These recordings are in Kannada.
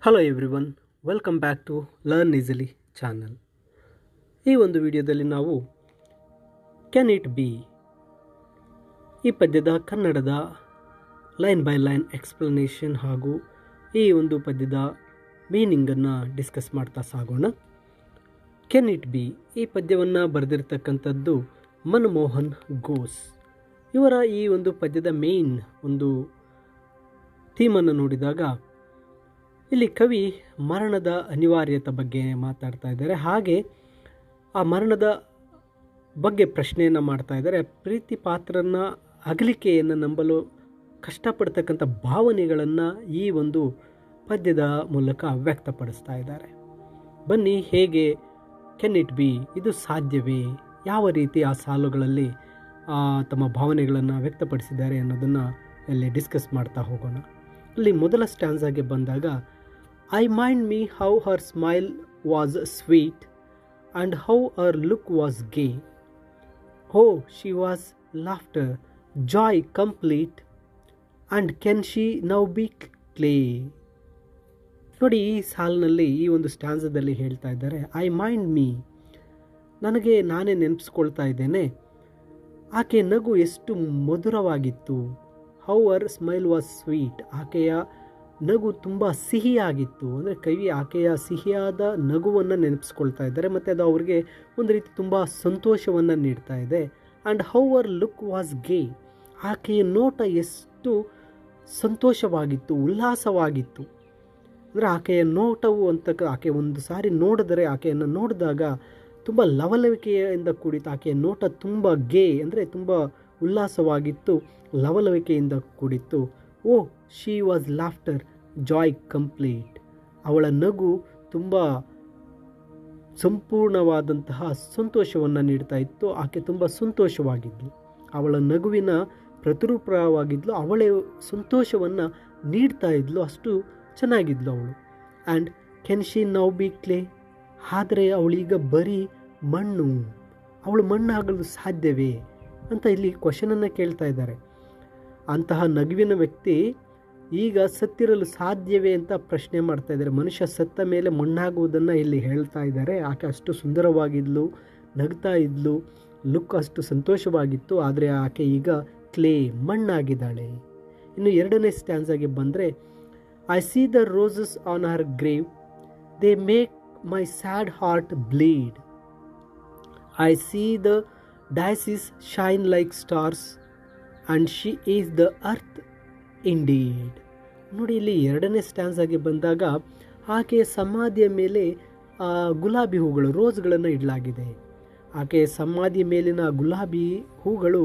Hello everyone, welcome back to learn easily channel. ಈ ಒಂದು ವಿಡಿಯೋದಲ್ಲಿ ನಾವು ಕ್ಯಾನ್ ಇಟ್ ಬಿ ಈ ಪದ್ಯದ ಕನ್ನಡದ ಲೈನ್ ಬೈ ಲೈನ್ ಎಕ್ಸ್ಪ್ಲನೇಷನ್ ಹಾಗೂ ಈ ಒಂದು ಪದ್ಯದ ಮೀನಿಂಗನ್ನು ಡಿಸ್ಕಸ್ ಮಾಡ್ತಾ ಸಾಗೋಣ. ಕ್ಯಾನ್ ಇಟ್ ಬಿ ಈ ಪದ್ಯವನ್ನು ಬರೆದಿರ್ತಕ್ಕಂಥದ್ದು ಮನಮೋಹನ್ ಘೋಷ್. ಇವರ ಈ ಒಂದು ಪದ್ಯದ ಮೇನ್ ಒಂದು ಥೀಮನ್ನು ನೋಡಿದಾಗ ಇಲ್ಲಿ ಕವಿ ಮರಣದ ಅನಿವಾರ್ಯತೆ ಬಗ್ಗೆ ಮಾತಾಡ್ತಾ ಇದ್ದಾರೆ. ಹಾಗೆ ಆ ಮರಣದ ಬಗ್ಗೆ ಪ್ರಶ್ನೆಯನ್ನು ಮಾಡ್ತಾ ಇದ್ದಾರೆ. ಪ್ರೀತಿ ಪಾತ್ರನ ಅಗಲಿಕೆಯನ್ನು ನಂಬಲು ಕಷ್ಟಪಡ್ತಕ್ಕಂಥ ಭಾವನೆಗಳನ್ನು ಈ ಒಂದು ಪದ್ಯದ ಮೂಲಕ ವ್ಯಕ್ತಪಡಿಸ್ತಾ ಇದ್ದಾರೆ. ಬನ್ನಿ, ಹೇಗೆ ಕ್ಯಾನ್ ಇಟ್ ಬಿ ಇದು ಸಾಧ್ಯವೇ, ಯಾವ ರೀತಿ ಆ ಸಾಲುಗಳಲ್ಲಿ ತಮ್ಮ ಭಾವನೆಗಳನ್ನು ವ್ಯಕ್ತಪಡಿಸಿದ್ದಾರೆ ಅನ್ನೋದನ್ನು ಇಲ್ಲಿ ಡಿಸ್ಕಸ್ ಮಾಡ್ತಾ ಹೋಗೋಣ. ಇಲ್ಲಿ ಮೊದಲ ಸ್ಟ್ಯಾನ್ಸಾಗೆ ಬಂದಾಗ, I mind me how her smile was sweet and how her look was gay. Oh, she was laughter, joy complete, and can she now be clay? ನೋಡಿ, ಈ ಸಾಲಿನಲ್ಲಿ ಈ ಒಂದು ಸ್ಟ್ಯಾನ್ಸದಲ್ಲಿ ಹೇಳ್ತಾ ಇದ್ದಾರೆ, ಐ ಮೈಂಡ್ ಮೀ, ನನಗೆ ನಾನೇ ನೆನಪಿಸ್ಕೊಳ್ತಾ ಇದ್ದೇನೆ, ಆಕೆ ನಗು ಎಷ್ಟು ಮಧುರವಾಗಿತ್ತು. How her smile was sweet, ಆಕೆಯ ನಗು ತುಂಬ ಸಿಹಿಯಾಗಿತ್ತು. ಅಂದರೆ ಕವಿ ಆಕೆಯ ಸಿಹಿಯಾದ ನಗುವನ್ನು ನೆನಪಿಸ್ಕೊಳ್ತಾ ಇದ್ದಾರೆ ಮತ್ತು ಅದು ಅವ್ರಿಗೆ ಒಂದು ರೀತಿ ತುಂಬ ಸಂತೋಷವನ್ನು ನೀಡ್ತಾ ಇದೆ. And how our look was ಗೇ, ಆಕೆಯ ನೋಟ ಎಷ್ಟು ಸಂತೋಷವಾಗಿತ್ತು, ಉಲ್ಲಾಸವಾಗಿತ್ತು. ಅಂದರೆ ಆಕೆಯ ನೋಟವು ಆಕೆ ಒಂದು ಸಾರಿ ನೋಡಿದರೆ, ಆಕೆಯನ್ನು ನೋಡಿದಾಗ ತುಂಬ ಲವಲವಿಕೆಯಿಂದ ಕೂಡಿತ್ತು. ಆಕೆಯ ನೋಟ ತುಂಬ ಗೇ ಅಂದರೆ ತುಂಬ ಉಲ್ಲಾಸವಾಗಿತ್ತು, ಲವಲವಿಕೆಯಿಂದ ಕೂಡಿತ್ತು. Oh, she was laughter, joy complete, ಅವಳ ನಗು ತುಂಬ ಸಂಪೂರ್ಣವಾದಂತಹ ಸಂತೋಷವನ್ನು ನೀಡ್ತಾ ಇತ್ತು. ಆಕೆ ತುಂಬ ಸಂತೋಷವಾಗಿದ್ಲು, ಅವಳ ನಗುವಿನ ಪ್ರತಿರೂಪವಾಗಿದ್ಲು, ಅವಳೇ ಸಂತೋಷವನ್ನು ನೀಡ್ತಾ ಇದ್ಲು, ಅಷ್ಟು ಚೆನ್ನಾಗಿದ್ಲು ಅವಳು. And can she now B clay, ಆದರೆ ಅವಳೀಗ ಬರೀ ಮಣ್ಣು, ಅವಳು ಮಣ್ಣಾಗಲು ಸಾಧ್ಯವೇ ಅಂತ ಇಲ್ಲಿ ಕ್ವಶನನ್ನು ಕೇಳ್ತಾ ಇದ್ದಾರೆ. ಅಂತಹ ನಗುವಿನ ವ್ಯಕ್ತಿ ಈಗ ಸತ್ತಿರಲು ಸಾಧ್ಯವೇ ಅಂತ ಪ್ರಶ್ನೆ ಮಾಡ್ತಾ ಇದ್ದಾರೆ. ಮನುಷ್ಯ ಸತ್ತ ಮೇಲೆ ಮಣ್ಣಾಗುವುದನ್ನು ಇಲ್ಲಿ ಹೇಳ್ತಾ ಇದ್ದಾರೆ. ಆಕೆ ಅಷ್ಟು ಸುಂದರವಾಗಿದ್ಲು, ನಗ್ತಾ ಇದ್ಲು, ಲುಕ್ ಅಷ್ಟು ಸಂತೋಷವಾಗಿತ್ತು, ಆದರೆ ಆಕೆ ಈಗ ಕ್ಲೇ, ಮಣ್ಣಾಗಿದ್ದಾಳೆ. ಇನ್ನು ಎರಡನೇ ಸ್ಟ್ಯಾನ್ಸಾಗೆ ಬಂದರೆ, I see the roses on her grave, they make my sad heart bleed. I see the daisies shine like stars and she is the earth indeed. ನೋಡಿ, ಇಲ್ಲಿ ಎರಡನೇ ಸ್ಟ್ಯಾನ್ಸಾಗೆ ಬಂದಾಗ ಆಕೆಯ ಸಮಾಧಿಯ ಮೇಲೆ ಗುಲಾಬಿ ಹೂಗಳು, ರೋಸ್ಗಳನ್ನು ಇಡಲಾಗಿದೆ. ಆಕೆಯ ಸಮಾಧಿಯ ಮೇಲಿನ ಗುಲಾಬಿ ಹೂಗಳು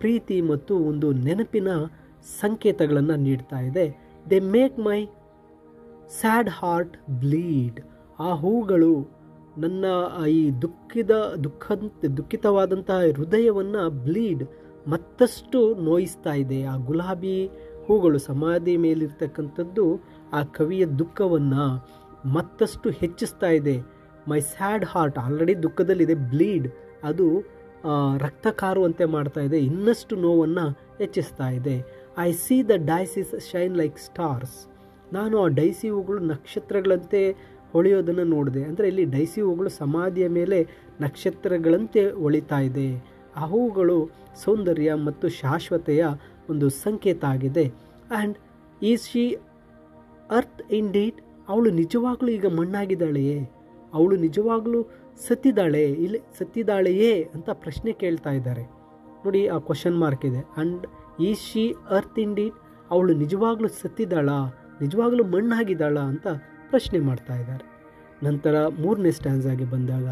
ಪ್ರೀತಿ ಮತ್ತು ಒಂದು ನೆನಪಿನ ಸಂಕೇತಗಳನ್ನು ನೀಡ್ತಾ ಇದೆ. They make my sad heart bleed, ಆ ಹೂಗಳು ನನ್ನ ಈ ದುಃಖಿತವಾದಂತಹ ಹೃದಯವನ್ನು ಬ್ಲೀಡ್ ಮತ್ತಷ್ಟು ನೋಯಿಸ್ತಾ ಇದೆ. ಆ ಗುಲಾಬಿ ಹೂಗಳು ಸಮಾಧಿ ಮೇಲಿರ್ತಕ್ಕಂಥದ್ದು ಆ ಕವಿಯ ದುಃಖವನ್ನು ಮತ್ತಷ್ಟು ಹೆಚ್ಚಿಸ್ತಾ ಇದೆ. ಮೈ ಸ್ಯಾಡ್ ಹಾರ್ಟ್ ಆಲ್ರೆಡಿ ದುಃಖದಲ್ಲಿದೆ, ಬ್ಲೀಡ್ ಅದು ರಕ್ತ ಕಾರುವಂತೆ ಮಾಡ್ತಾ ಇದೆ, ಇನ್ನಷ್ಟು ನೋವನ್ನು ಹೆಚ್ಚಿಸ್ತಾ ಇದೆ. I see the daisies shine like stars, ನಾನು ಆ ಡೈಸಿ ಹೂಗಳು ನಕ್ಷತ್ರಗಳಂತೆ ಹೊಳೆಯೋದನ್ನು ನೋಡಿದೆ. ಅಂದರೆ ಇಲ್ಲಿ ಡೈಸಿ ಹೂಗಳು ಸಮಾಧಿಯ ಮೇಲೆ ನಕ್ಷತ್ರಗಳಂತೆ ಹೊಳಿತಾ ಇದೆ. ಆ ಹೂಗಳು ಸೌಂದರ್ಯ ಮತ್ತು ಶಾಶ್ವತೆಯ ಒಂದು ಸಂಕೇತ ಆಗಿದೆ. And is she earth indeed, ಅವಳು ನಿಜವಾಗ್ಲೂ ಈಗ ಮಣ್ಣಾಗಿದ್ದಾಳೆಯೇ, ಅವಳು ನಿಜವಾಗ್ಲೂ ಸತ್ತಿದ್ದಾಳೆಯೇ ಅಂತ ಪ್ರಶ್ನೆ ಕೇಳ್ತಾ ಇದ್ದಾರೆ. ನೋಡಿ, ಆ ಕ್ವಶನ್ ಮಾರ್ಕ್ ಇದೆ. And is she earth indeed, ಅವಳು ನಿಜವಾಗ್ಲೂ ಸತ್ತಿದ್ದಾಳಾ, ನಿಜವಾಗ್ಲೂ ಮಣ್ಣಾಗಿದ್ದಾಳಾ ಅಂತ ಪ್ರಶ್ನೆ ಮಾಡ್ತಾ ಇದ್ದಾರೆ. ನಂತರ ಮೂರನೇ ಸ್ಟ್ಯಾನ್ಸಾಗೆ ಬಂದಾಗ,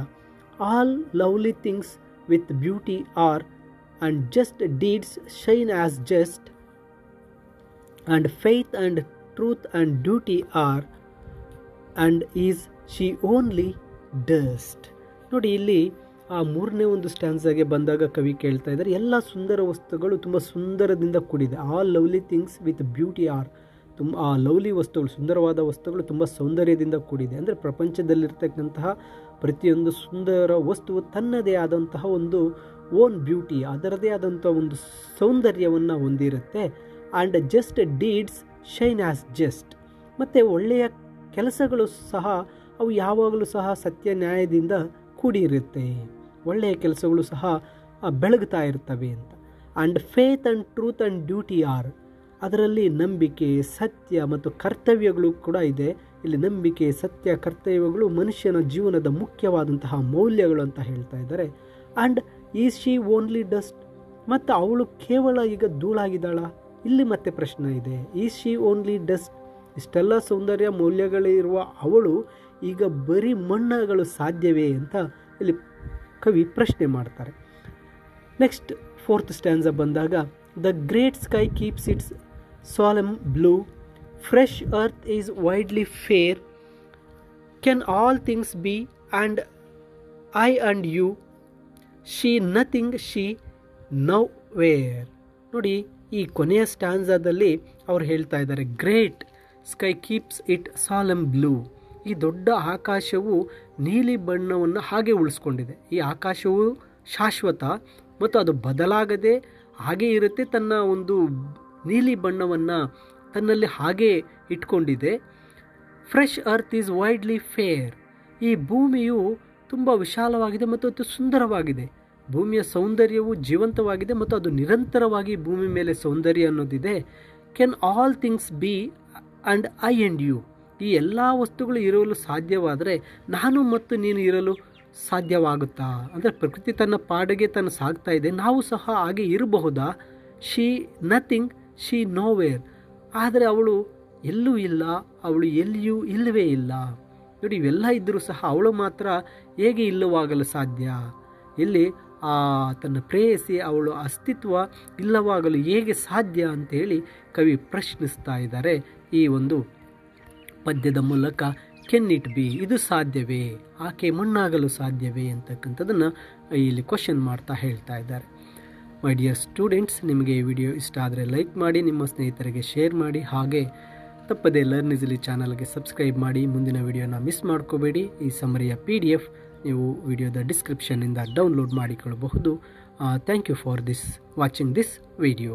all lovely things with beauty are, and just deeds shine as just, and faith and truth and duty are, and is she only dust. ನೋಡಿ, ಇಲ್ಲಿ ಆ ಮೂರನೇ ಒಂದು ಸ್ಟ್ಯಾನ್ಸಾಗೆ ಬಂದಾಗ ಕವಿ ಕೇಳ್ತಾ ಇದ್ದಾರೆ, ಎಲ್ಲ ಸುಂದರ ವಸ್ತುಗಳು ತುಂಬ ಸುಂದರದಿಂದ ಕೂಡಿದೆ. All lovely things with beauty are, ಆ ಲವ್ಲಿ ವಸ್ತುಗಳು, ಸುಂದರವಾದ ವಸ್ತುಗಳು ತುಂಬ ಸೌಂದರ್ಯದಿಂದ ಕೂಡಿದೆ. ಅಂದರೆ ಪ್ರಪಂಚದಲ್ಲಿರ್ತಕ್ಕಂತಹ ಪ್ರತಿಯೊಂದು ಸುಂದರ ವಸ್ತುವು ತನ್ನದೇ ಆದಂತಹ ಒಂದು ಓನ್ ಬ್ಯೂಟಿ, ಅದರದೇ ಆದಂಥ ಒಂದು ಸೌಂದರ್ಯವನ್ನು ಹೊಂದಿರುತ್ತೆ. And just deeds shine as just, ಮತ್ತು ಒಳ್ಳೆಯ ಕೆಲಸಗಳು ಸಹ ಅವು ಯಾವಾಗಲೂ ಸಹ ಸತ್ಯ ನ್ಯಾಯದಿಂದ ಕೂಡಿರುತ್ತೆ. ಒಳ್ಳೆಯ ಕೆಲಸಗಳು ಸಹ ಬೆಳಗ್ತಾ ಇರ್ತವೆ ಅಂತ. And faith and truth and duty are, ಅದರಲ್ಲಿ ನಂಬಿಕೆ, ಸತ್ಯ ಮತ್ತು ಕರ್ತವ್ಯಗಳು ಕೂಡ ಇದೆ. ಇಲ್ಲಿ ನಂಬಿಕೆ, ಸತ್ಯ, ಕರ್ತವ್ಯಗಳು ಮನುಷ್ಯನ ಜೀವನದ ಮುಖ್ಯವಾದಂತಹ ಮೌಲ್ಯಗಳು ಅಂತ ಹೇಳ್ತಾ ಇದ್ದಾರೆ. And is she only dust, ಮತ್ತು ಅವಳು ಕೇವಲ ಈಗ ಧೂಳಾಗಿದ್ದಾಳ? ಇಲ್ಲಿ ಮತ್ತೆ ಪ್ರಶ್ನೆ ಇದೆ. ಈಸ್ ಶಿ ಓನ್ಲಿ ಡಸ್ಟ್, ಇಷ್ಟೆಲ್ಲ ಸೌಂದರ್ಯ ಮೌಲ್ಯಗಳಿರುವ ಅವಳು ಈಗ ಬರೀ ಮಣ್ಣಾಗಲು ಸಾಧ್ಯವೇ ಅಂತ ಇಲ್ಲಿ ಕವಿ ಪ್ರಶ್ನೆ ಮಾಡ್ತಾರೆ. ನೆಕ್ಸ್ಟ್ 4th ಸ್ಟ್ಯಾನ್ಸ ಬಂದಾಗ, the great sky keeps its solemn blue, fresh earth is widely fair, can all things be and I and you, she nothing she nowhere. ನೋಡಿ, ಈ ಕೊನೆಯ ಸ್ಟ್ಯಾನ್ಸಾದಲ್ಲಿ ಅವ್ರು ಹೇಳ್ತಾ ಇದ್ದಾರೆ, great sky keeps it solemn blue, ಈ ದೊಡ್ಡ ಆಕಾಶವು ನೀಲಿ ಬಣ್ಣವನ್ನು ಹಾಗೆ ಉಳಿಸ್ಕೊಂಡಿದೆ. ಈ ಆಕಾಶವು ಶಾಶ್ವತ ಮತ್ತು ಅದು ಬದಲಾಗದೆ ಹಾಗೆ ಇರುತ್ತೆ. ತನ್ನ ಒಂದು ನೀಲಿ ಬಣ್ಣವನ್ನು ತನ್ನಲ್ಲಿ ಹಾಗೆ ಇಟ್ಕೊಂಡಿದೆ. Fresh earth is widely fair, ಈ ಭೂಮಿಯು ತುಂಬ ವಿಶಾಲವಾಗಿದೆ ಮತ್ತು ಅದು ಸುಂದರವಾಗಿದೆ. ಭೂಮಿಯ ಸೌಂದರ್ಯವು ಜೀವಂತವಾಗಿದೆ ಮತ್ತು ಅದು ನಿರಂತರವಾಗಿ ಭೂಮಿ ಮೇಲೆ ಸೌಂದರ್ಯ ಅನ್ನೋದಿದೆ. Can all things be and I and you, ಈ ಎಲ್ಲ ವಸ್ತುಗಳು ಇರಲು ಸಾಧ್ಯವಾದರೆ ನಾನು ಮತ್ತು ನೀನು ಇರಲು ಸಾಧ್ಯವಾಗುತ್ತಾ? ಅಂದರೆ ಪ್ರಕೃತಿ ತನ್ನ ಪಾಡಿಗೆ ತನ್ನ ಸಾಗ್ತಾ ಇದೆ, ನಾವು ಸಹ ಹಾಗೆ ಇರಬಹುದಾ? ಶಿ ನಥಿಂಗ್ ಶಿ ನೋವೇರ್, ಆದರೆ ಅವಳು ಎಲ್ಲೂ ಇಲ್ಲ, ಅವಳು ಎಲ್ಲಿಯೂ ಇಲ್ಲವೇ ಇಲ್ಲ. ನೋಡಿ, ಇವೆಲ್ಲ ಇದ್ದರೂ ಸಹ ಅವಳು ಮಾತ್ರ ಹೇಗೆ ಇಲ್ಲವಾಗಲು ಸಾಧ್ಯ? ಇಲ್ಲಿ ತನ್ನ ಪ್ರೇಯಸಿ ಅವಳು ಅಸ್ತಿತ್ವ ಇಲ್ಲವಾಗಲು ಹೇಗೆ ಸಾಧ್ಯ ಅಂತೇಳಿ ಕವಿ ಪ್ರಶ್ನಿಸ್ತಾ ಇದ್ದಾರೆ ಈ ಒಂದು ಪದ್ಯದ ಮೂಲಕ. ಕೆನ್ ಇಟ್ ಬಿ, ಇದು ಸಾಧ್ಯವೇ? ಆಕೆ ಮಣ್ಣಾಗಲು ಸಾಧ್ಯವೇ ಅಂತಕ್ಕಂಥದ್ದನ್ನು ಇಲ್ಲಿ ಕ್ವಶನ್ ಮಾಡ್ತಾ ಹೇಳ್ತಾ ಇದ್ದಾರೆ. ಮೈ ಡಿಯರ್ ಸ್ಟೂಡೆಂಟ್ಸ್, ನಿಮಗೆ ಈ ವಿಡಿಯೋ ಇಷ್ಟ ಆದರೆ ಲೈಕ್ ಮಾಡಿ, ನಿಮ್ಮ ಸ್ನೇಹಿತರಿಗೆ ಶೇರ್ ಮಾಡಿ, ಹಾಗೆ ತಪ್ಪದೇ ಲರ್ನ್ ಈಸಿಲಿ ಚಾನಲ್ಗೆ ಸಬ್ಸ್ಕ್ರೈಬ್ ಮಾಡಿ. ಮುಂದಿನ ವಿಡಿಯೋನ ಮಿಸ್ ಮಾಡ್ಕೋಬೇಡಿ. ಈ ಸಮರಿಯ PDF ನೀವು ವಿಡಿಯೋದ ಡಿಸ್ಕ್ರಿಪ್ಷನ್ನಿಂದ ಡೌನ್ಲೋಡ್ ಮಾಡಿಕೊಳ್ಳಬಹುದು. Thank you for watching this video.